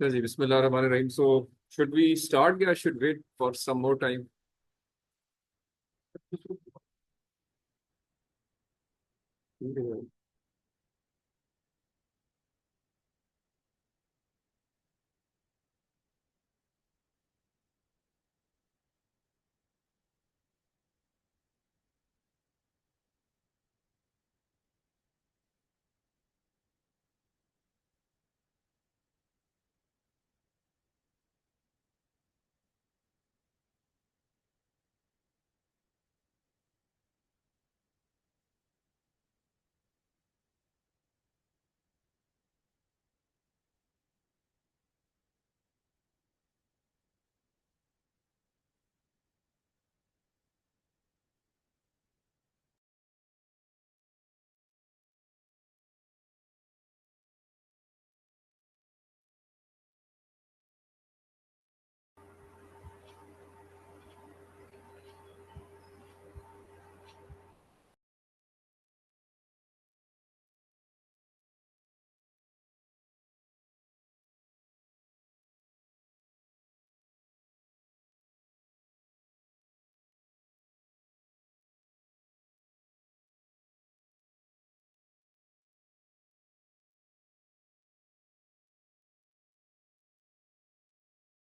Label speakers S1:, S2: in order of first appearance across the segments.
S1: Yes, Bismillahirrahmanirrahim. So, should we start or should wait for some more time?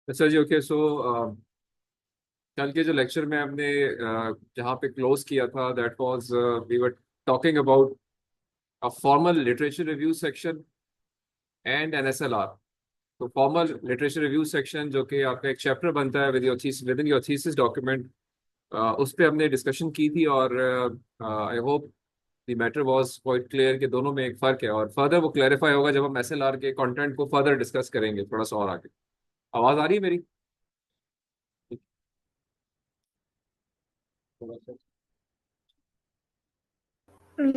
S1: अच्छा जी, okay. सो कल के जो lecture में हमने जहाँ पे क्लोज किया था, that was we were talking about a formal literature review section and an SLR. तो फॉर्मल लिटरेचर रिव्यू सेक्शन जो कि आपका एक चैप्टर बनता है within your thesis document, उस पे हमने डिस्कशन की थी. और I hope the matter was quite clear कि दोनों में एक फ़र्क है, और फर्दर वो क्लैरिफाई होगा जब हम एसएलआर के कंटेंट को फर्दर डिस्कस करेंगे थोड़ा सा और आगे. आवाज़ आ रही है मेरी?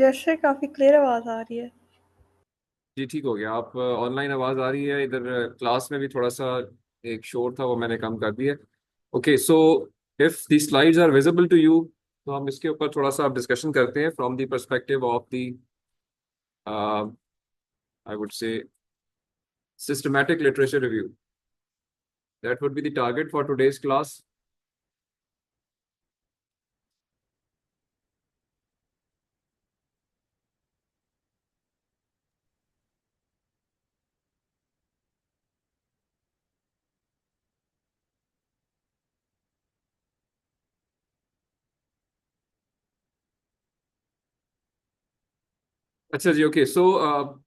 S2: यश से काफी क्लियर आवाज आ रही है।
S1: जी, ठीक हो गया. आप ऑनलाइन आवाज़ आ रही है. इधर क्लास में भी थोड़ा सा एक शोर था, वो मैंने कम कर दिया. Okay. So if the slides are visible to you, तो हम इसके ऊपर थोड़ा सा डिस्कशन करते हैं from the perspective of the I would say systematic literature review. That would be the target for today's class. अच्छा जी, ओके. सो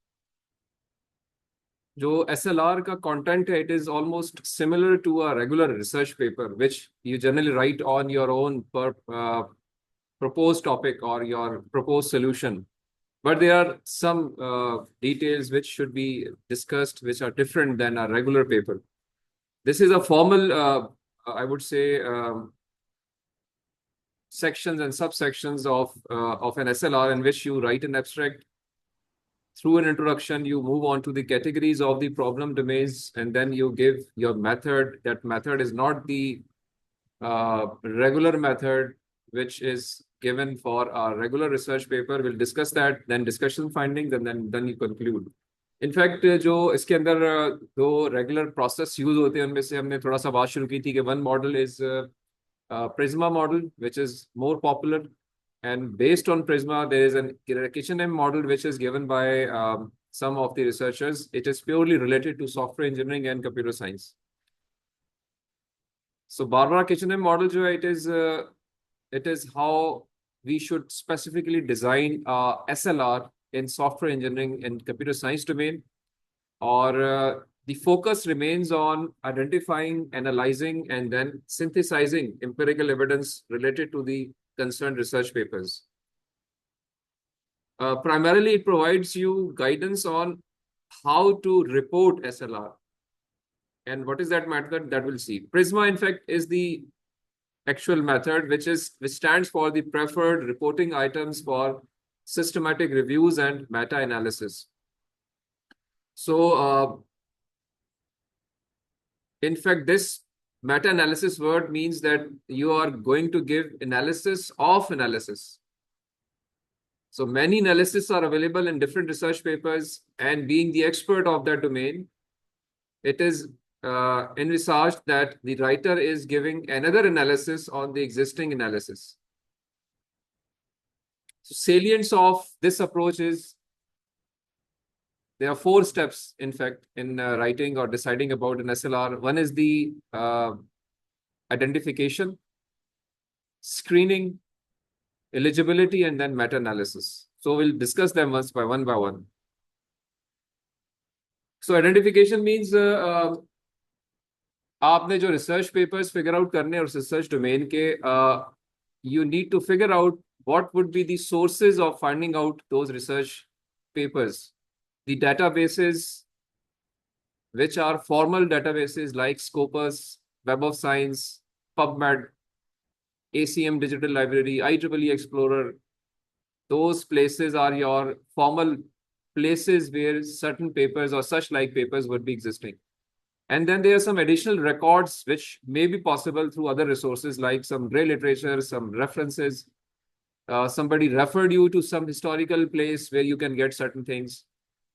S1: जो SLR का content है, it is almost similar to a regular research paper which you generally write on your own proposed topic or your proposed solution. But there are some details which should be discussed which are different than a regular paper. This is a formal, I would say, sections and subsections of an SLR in which you write an abstract. Through an introduction, you move on to the categories of the problem domains, and then you give your method. That method is not the regular method which is given for a regular research paper. We'll discuss that, then discussion findings, and then you conclude. In fact जो इसके अंदर दो regular process use होते हैं, उनमें से हमने थोड़ा सा बात शुरू की थी कि one model is Prisma model, which is more popular. And based on Prisma, there is an Kitchen model which is given by some of the researchers. It is purely related to software engineering and computer science. So Barbara Kitchen model, it is how we should specifically design SLR in software engineering and computer science domain. Or the focus remains on identifying, analyzing, and then synthesizing empirical evidence related to the concerned research papers. Primarily, it provides you guidance on how to report SLR. And what is that method? That we'll see. Prisma, in fact, is the actual method which stands for the preferred reporting items for systematic reviews and meta-analysis. So, in fact, this meta-analysis word means that you are going to give analysis of analysis. So many analyses are available in different research papers, and being the expert of that domain, it is envisaged that the writer is giving another analysis on the existing analysis. So salience of this approach is there are 4 steps, in fact, in writing or deciding about an SLR. One is the identification, screening, eligibility, and then meta-analysis. So we'll discuss them one by one. So identification means आपने जो research papers figure out करने और research domain के you need to figure out what would be the sources of finding out those research papers. The databases, which are formal databases like Scopus, Web of Science, PubMed, ACM Digital Library, IEEE Explorer, those places are your formal places where certain papers or such like papers would be existing. And then there are some additional records which may be possible through other resources like some grey literature, some references. Somebody referred you to some historical place where you can get certain things.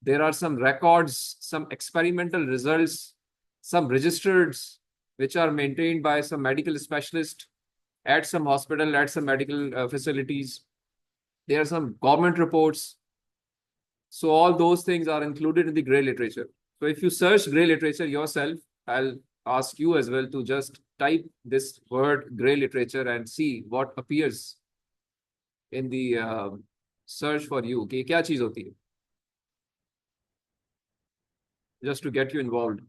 S1: There are some records, some experimental results, some registers which are maintained by some medical specialist at some hospital, at some medical facilities. There are some government reports. So all those things are included in the grey literature. So if you search grey literature yourself, I'll ask you as well to just type this word grey literature and see what appears in the search for you. कि क्या चीज होती है? Just to get you involved.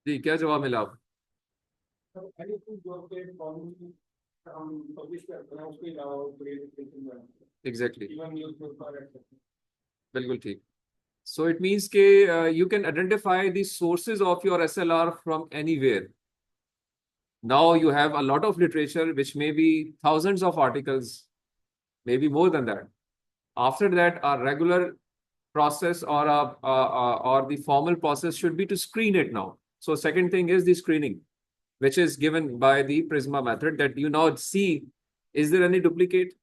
S1: जी क्या जवाब मिला आप? Exactly, बिल्कुल ठीक. So it means that you can identify the sources of your SLR from anywhere. Now you have a lot of literature, which may be thousands of articles, maybe more than that. After that, a regular process or the formal process should be to screen it now. So second thing is the screening, which is given by the Prisma method, that you now see, is there any duplicate?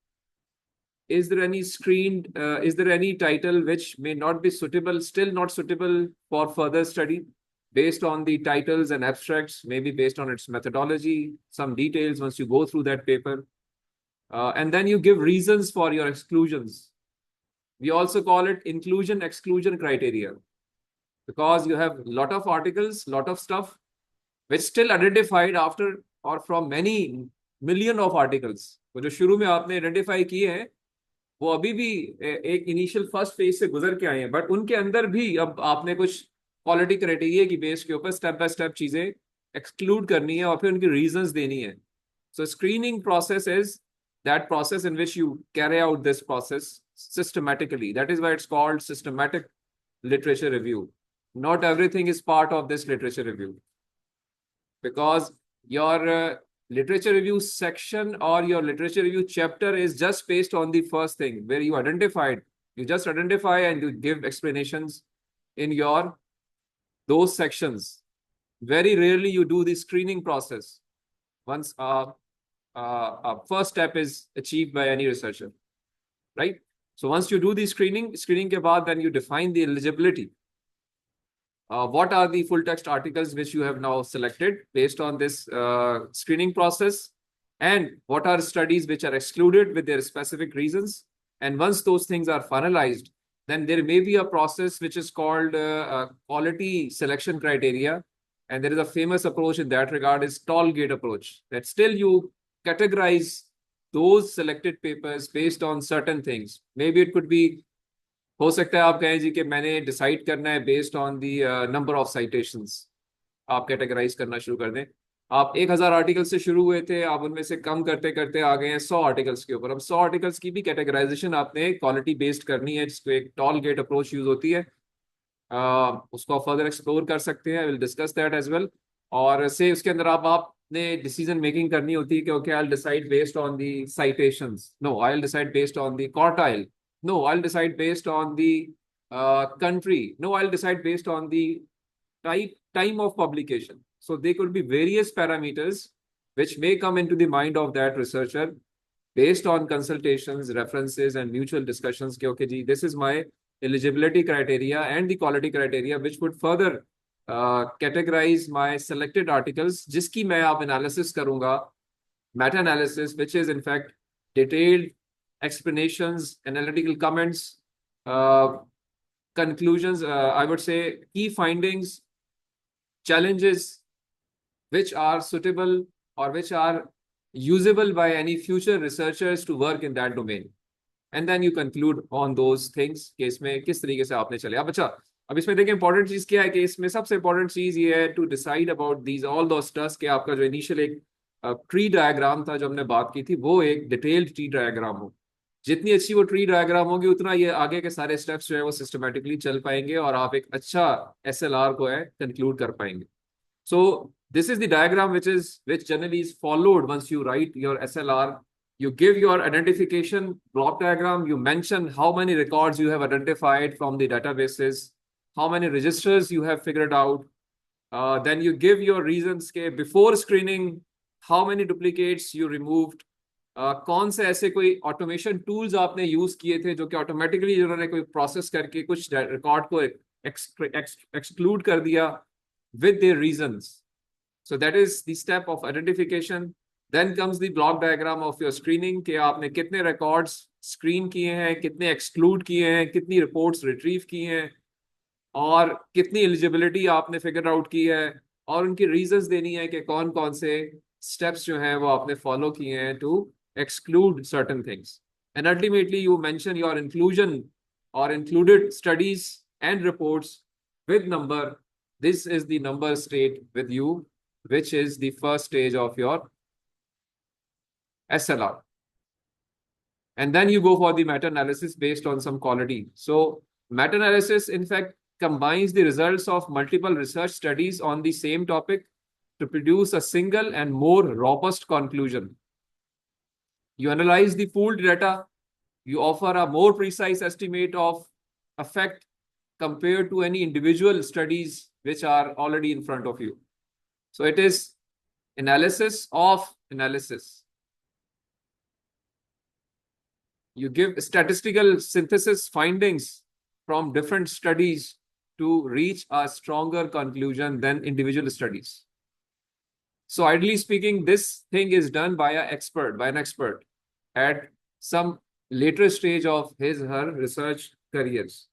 S1: Is there any screened, is there any title which may not be suitable, still not suitable for further study based on the titles and abstracts, maybe based on its methodology, some details once you go through that paper. And then you give reasons for your exclusions. We also call it inclusion-exclusion criteria, because you have a lot of articles, lot of stuff, which still identified after or from many million of articles. वो जो शुरू में आपने identify किए हैं, वो अभी भी एक इनिशियल फर्स्ट फेज से गुजर के आए हैं, बट उनके अंदर भी अब आपने कुछ क्वालिटी क्राइटेरिया की बेस के ऊपर स्टेप बाय स्टेप चीजें एक्सक्लूड करनी है और फिर उनकी रीजंस देनी है. So screening process is that process in which you carry out this process systematically. That is why it's called systematic literature review. Not everything is part of this literature review, because your literature review section or your literature review chapter is just based on the first thing where you identified. You just identify and you give explanations in your those sections. Very rarely you do the screening process once a first step is achieved by any researcher, right? So once you do the screening ke baad, then you define the eligibility. What are the full text articles which you have now selected based on this screening process, and what are studies which are excluded with their specific reasons. And once those things are finalized, then there may be a process which is called quality selection criteria. And there is a famous approach in that regard, is toll gate approach, that still you categorize those selected papers based on certain things. Maybe it could be, हो सकता है आप कहें जी कि मैंने decide करना है based on the number of citations. आप कैटेगराइज करना शुरू कर दें. आप 1000 आर्टिकल से शुरू हुए थे, आप उनमें से कम करते करते आ गए हैं 100 आर्टिकल्स के ऊपर. अब 100 आर्टिकल्स की भी कैटेगराइजेशन आपने क्वालिटी बेस्ड करनी है, जिसको एक टॉल गेट अप्रोच यूज होती है. उसको आप फर्दर एक्सप्लोर कर सकते हैं. I will discuss that as well. और से उसके अंदर आप आपने डिसीजन मेकिंग करनी होती है कि okay I will decide based on the citations, no I will decide based on the quartile, no I'll decide based on the country, no I'll decide based on the time of publication. So there could be various parameters which may come into the mind of that researcher based on consultations, references and mutual discussions कि okay जी this is my eligibility criteria and the quality criteria which would further categorize my selected articles जिसकी मैं आप analysis करूंगा, meta analysis which is in fact detailed explanations, analytical comments, conclusions, I would say key findings, challenges which are suitable or which are usable by any future researchers to work in that domain. And then you conclude on those things कि इसमें किस तरीके से आपने चले। अब अच्छा, अब इसमें देखिए इंपॉर्टेंट चीज क्या है कि इसमें सबसे इंपॉर्टेंट चीज ये है to decide about these all those terms कि आपका जो इनिशियल एक ट्री डायग्राम था जो हमने बात की थी वो एक डिटेल्ड ट्री डायग्राम हो। जितनी अच्छी वो ट्री डायग्राम होगी उतना ये आगे के सारे स्टेप्स जो है वो सिस्टमेटिकली चल पाएंगे और आप एक अच्छा SLR को है कंक्लूड कर पाएंगे। So this is the diagram which generally is followed once you write your SLR. You give your identification block diagram. You mention how many records you have identified from the databases, how many registers you have figured out. Then you give your reasons के before screening, how many duplicates you removed. कौन से ऐसे कोई automation tools आपने use किए थे जो कि ऑटोमेटिकली उन्होंने कोई प्रोसेस करके कुछ रिकॉर्ड को एक्सक्लूड कर दिया with their reasons. So that is the step of identification. Then comes the block diagram of your screening कि आपने कितने records screen किए हैं, कितने exclude किए हैं, कितनी reports retrieve की हैं और कितनी eligibility आपने figure out की है और उनकी reasons देनी है कि कौन कौन से steps जो हैं वो आपने follow किए हैं to exclude certain things. And ultimately you mention your inclusion or included studies and reports with number. This is the number state with you, which is the first stage of your SLR. And then you go for the meta-analysis based on some quality. So meta-analysis, in fact, combines the results of multiple research studies on the same topic to produce a single and more robust conclusion. You analyze the pooled data, you offer a more precise estimate of effect compared to any individual studies which are already in front of you. So it is analysis of analysis. You give statistical synthesis findings from different studies to reach a stronger conclusion than individual studies. So ideally speaking, this thing is done by an expert at some later stage of his or her research careers.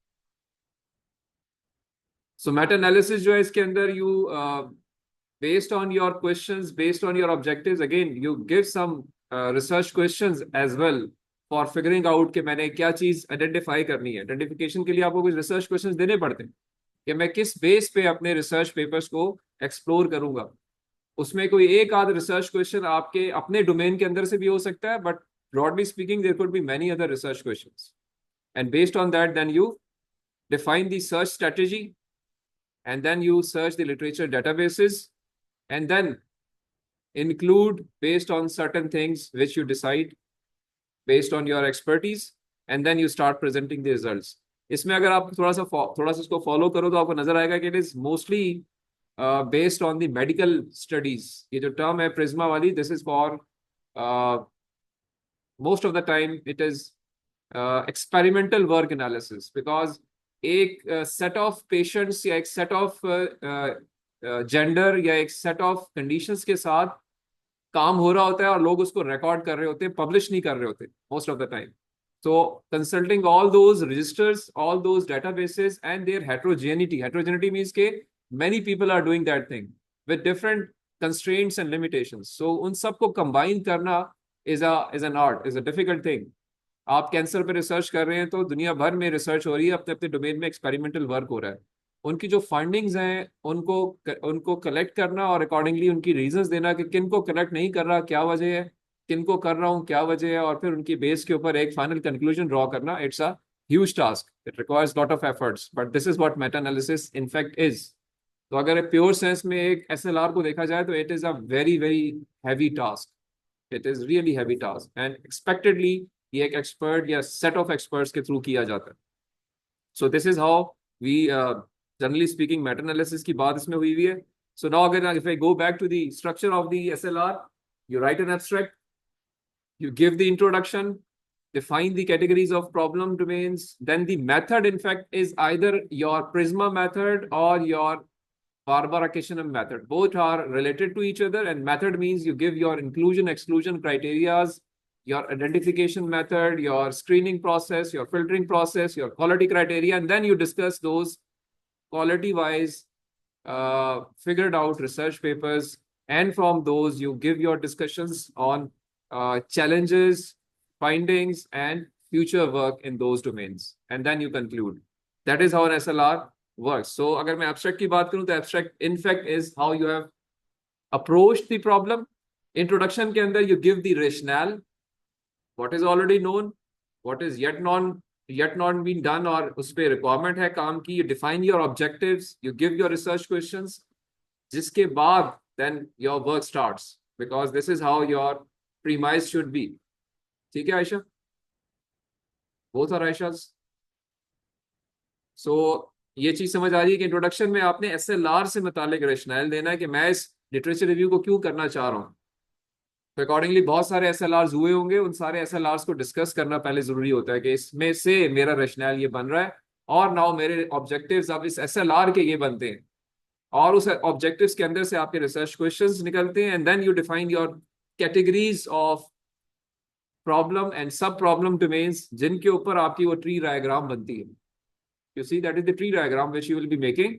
S1: So meta-analysis जो है इसके अंदर you based on your questions, based on your objectives, again you give some research questions as well for figuring out कि मैंने क्या चीज identify करनी है। Identification के लिए आपको कुछ research questions देने पड़ते हैं कि मैं किस बेस पे अपने research papers को explore करूंगा। उसमें कोई एक आध research question आपके अपने domain के अंदर से भी हो सकता है, but broadly speaking there could be many other research questions. And based on that then you define the search strategy and then you search the literature databases and then include based on certain things which you decide based on your expertise and then you start presenting the results. इसमें अगर आप थोड़ा सा इसको follow करो तो आपको नजर आएगा कि it is mostly based on the medical studies. ये जो term है Prisma वाली, this is for most of the time it is experimental work analysis because एक set of patients या एक set of gender या एक set of conditions के साथ काम हो रहा होता है और लोग उसको record कर रहे होते हैं, publish नहीं कर रहे होते most of the time. So consulting all those registers, all those databases and their heterogeneity. Heterogeneity means कि many people are doing that thing with different constraints and limitations. So उन सबको combine करना is an art, is a difficult thing. आप cancer पे research कर रहे हैं तो दुनिया भर में रिसर्च हो रही है, अपने अपने डोमेन में एक्सपेरिमेंटल वर्क हो रहा है। उनकी जो फंडिंग्स हैं उनको कलेक्ट करना और अकॉर्डिंगली उनकी रीजंस देना कि किन को कलेक्ट नहीं कर रहा क्या वजह है, किन को कर रहा हूँ क्या वजह है, और फिर उनकी बेस के ऊपर एक फाइनल कंक्लूजन ड्रॉ करना, it's a huge task, it requires lot of efforts, but this is what Meta analysis in fact is. तो अगर प्योर सेंस में एक एसएलआर को देखा जाए तो it is a very very heavy task, it is really heavy task and expectedly ये एक एक्सपर्ट या सेट ऑफ एक्सपर्ट्स के थ्रू किया जाता है. So this is how we generally speaking meta analysis की बात इसमें हुई हुई है. सो नाउ अगर if I go back to the structure of the SLR, you write an abstract, you give the introduction, define the categories of problem domains, then the method in fact is either your Prisma method or your Barbara-Kishinam method. Both are related to each other, and method means you give your inclusion exclusion criterias, your identification method, your screening process, your filtering process, your quality criteria, and then you discuss those quality wise figured out research papers, and from those you give your discussions on challenges, findings, and future work in those domains, and then you conclude. That is how an SLR works. So agar main abstract ki baat karu, to abstract in fact is how you have approached the problem. Introduction ke andar you give the rationale, what is already known, what is yet not been done और उस पर requirement है काम की. You define your objectives, you give your research questions, जिसके बाद then your work starts, because this is how your premise should be. ठीक है आयशा? Both are आयशा's. So ये चीज समझ आ रही है कि इंट्रोडक्शन में आपने एसएलआर से मुतालिक रैशनल देना है कि मैं इस लिटरेचर रिव्यू को क्यों करना चाह रहा हूँ. तो अकॉर्डिंगली बहुत सारे एसएलआर्स हुए होंगे, उन सारे एसएलआर्स को डिस्कस करना पहले जरूरी होता है कि इसमें से मेरा रैशनल ये बन रहा है और नाउ मेरे ऑब्जेक्टिव्स अब इस एसएलआर के ये बनते हैं और उस ऑब्जेक्टिव्स के अंदर से आपके रिसर्च क्वेश्चंस निकलते हैं, and then you define your categories of problem and sub problem domains जिनके ऊपर आपकी वो ट्री डायग्राम बनती है. You see that is the tree diagram which you will be making,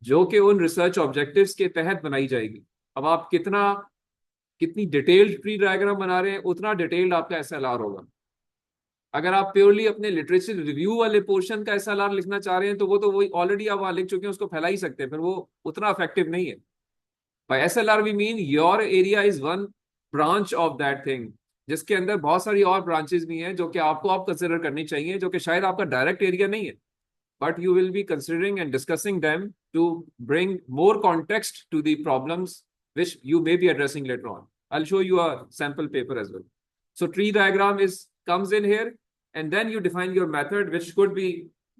S1: जो कि उन रिसर्च ऑब्जेक्टिव्स के तहत बनाई जाएगी. अब आप कितनी डिटेल्ड ट्री डायग्राम बना रहे हैं उतना डिटेल्ड आपका एसएलआर होगा. अगर आप प्योरली अपने लिटरेचर रिव्यू वाले पोर्शन का एसएलआर लिखना चाह रहे हैं तो वो तो वही ऑलरेडी आप वहां लिख चुके हैं, उसको फैला ही सकते हैं, फिर वो उतना इफेक्टिव नहीं है. By SLR we mean your area is one branch of that thing, जिसके अंदर बहुत सारी और ब्रांचेस भी हैं जो कि आपको आप कंसिडर करनी चाहिए, जो कि शायद आपका डायरेक्ट एरिया नहीं है, but you will be considering and discussing them to bring more context to the problems which you may be addressing later on. I'll show you a sample paper as well. So tree diagram comes in here, and then you define your method, which could be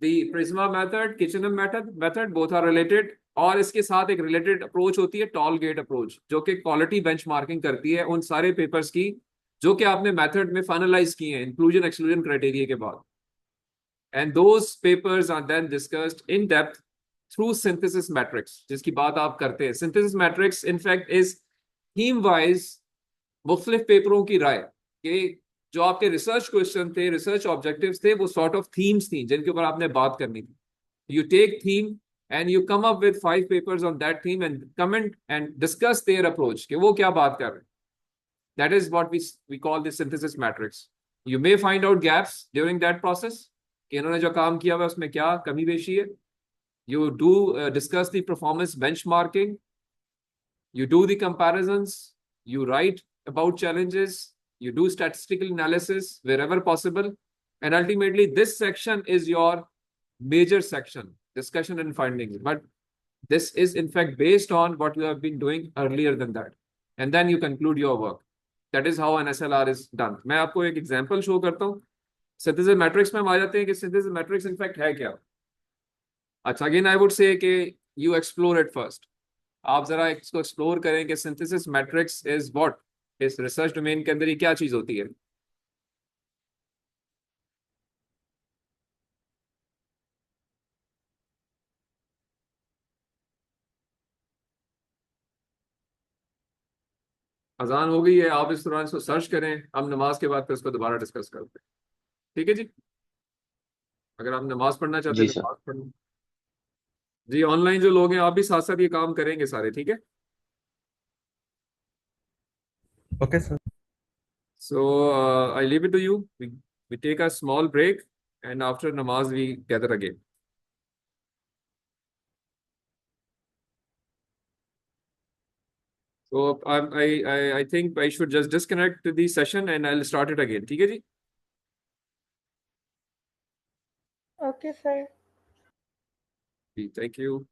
S1: the Prisma method, Kitchenham method, both are related. और इसके साथ एक related approach होती है toll gate approach, जो कि quality benchmarking करती है उन सारे पेपर्स की जो कि आपने मेथड में फाइनलाइज किए हैं इंक्लूजन एक्सक्लूजन क्राइटेरिया के बाद. And those papers are then discussed in depth through synthesis matrix, जिसकी बात आप करते हैं. Synthesis matrix in fact is theme wise मुख्तलिफ पेपरों की राय कि जो आपके रिसर्च क्वेश्चन थे, रिसर्च ऑब्जेक्टिव्स थे, वो सॉर्ट ऑफ थीम्स थी जिनके ऊपर आपने बात करनी थी. You take theme and you come up with 5 papers on that theme and comment and discuss their approach कि वो क्या बात कर रहे हैं. That is what we call the synthesis matrix. You may find out gaps during that process कि इन्होंने जो काम किया हुआ उसमें क्या कमी पेशी है. You do discuss the performance benchmarking, you do the comparisons, you write about challenges, you do statistical analysis wherever possible, and ultimately this section is your major section, discussion and findings. But this is in fact based on what you have been doing earlier than that, and then you conclude your work. That is how an SLR is done. मैं आपको एक example show करता हूँ. Synthesis matrix में हम आ जाते हैं कि सिंथेसिस मैट्रिक्स इनफैक्ट है क्या. अच्छा, अगेन आई वुड से कि यू एक्सप्लोर इट फर्स्ट. आप जरा इसको एक्सप्लोर करें कि सिंथेसिस मैट्रिक्स इज व्हाट, इस रिसर्च डोमेन के अंदर ये क्या चीज होती है. अजान हो गई है, आप इस दौरान इसको सर्च करें, हम नमाज के बाद फिर इसको दोबारा डिस्कस करते हैं. ठीक है जी, अगर आप नमाज पढ़ना चाहते
S3: जी
S1: हैं तो
S3: सर.
S1: नमाज पढ़ना. जी ऑनलाइन जो लोग हैं आप भी साथ साथ ये काम करेंगे सारे, ठीक है.
S4: Okay, sir.
S1: So I leave it to you. We take a small break, and after namaz we gather again. So I think I should just disconnect the session and I'll start it again. ठीक है जी.
S2: Okay, sir.
S1: Thank you.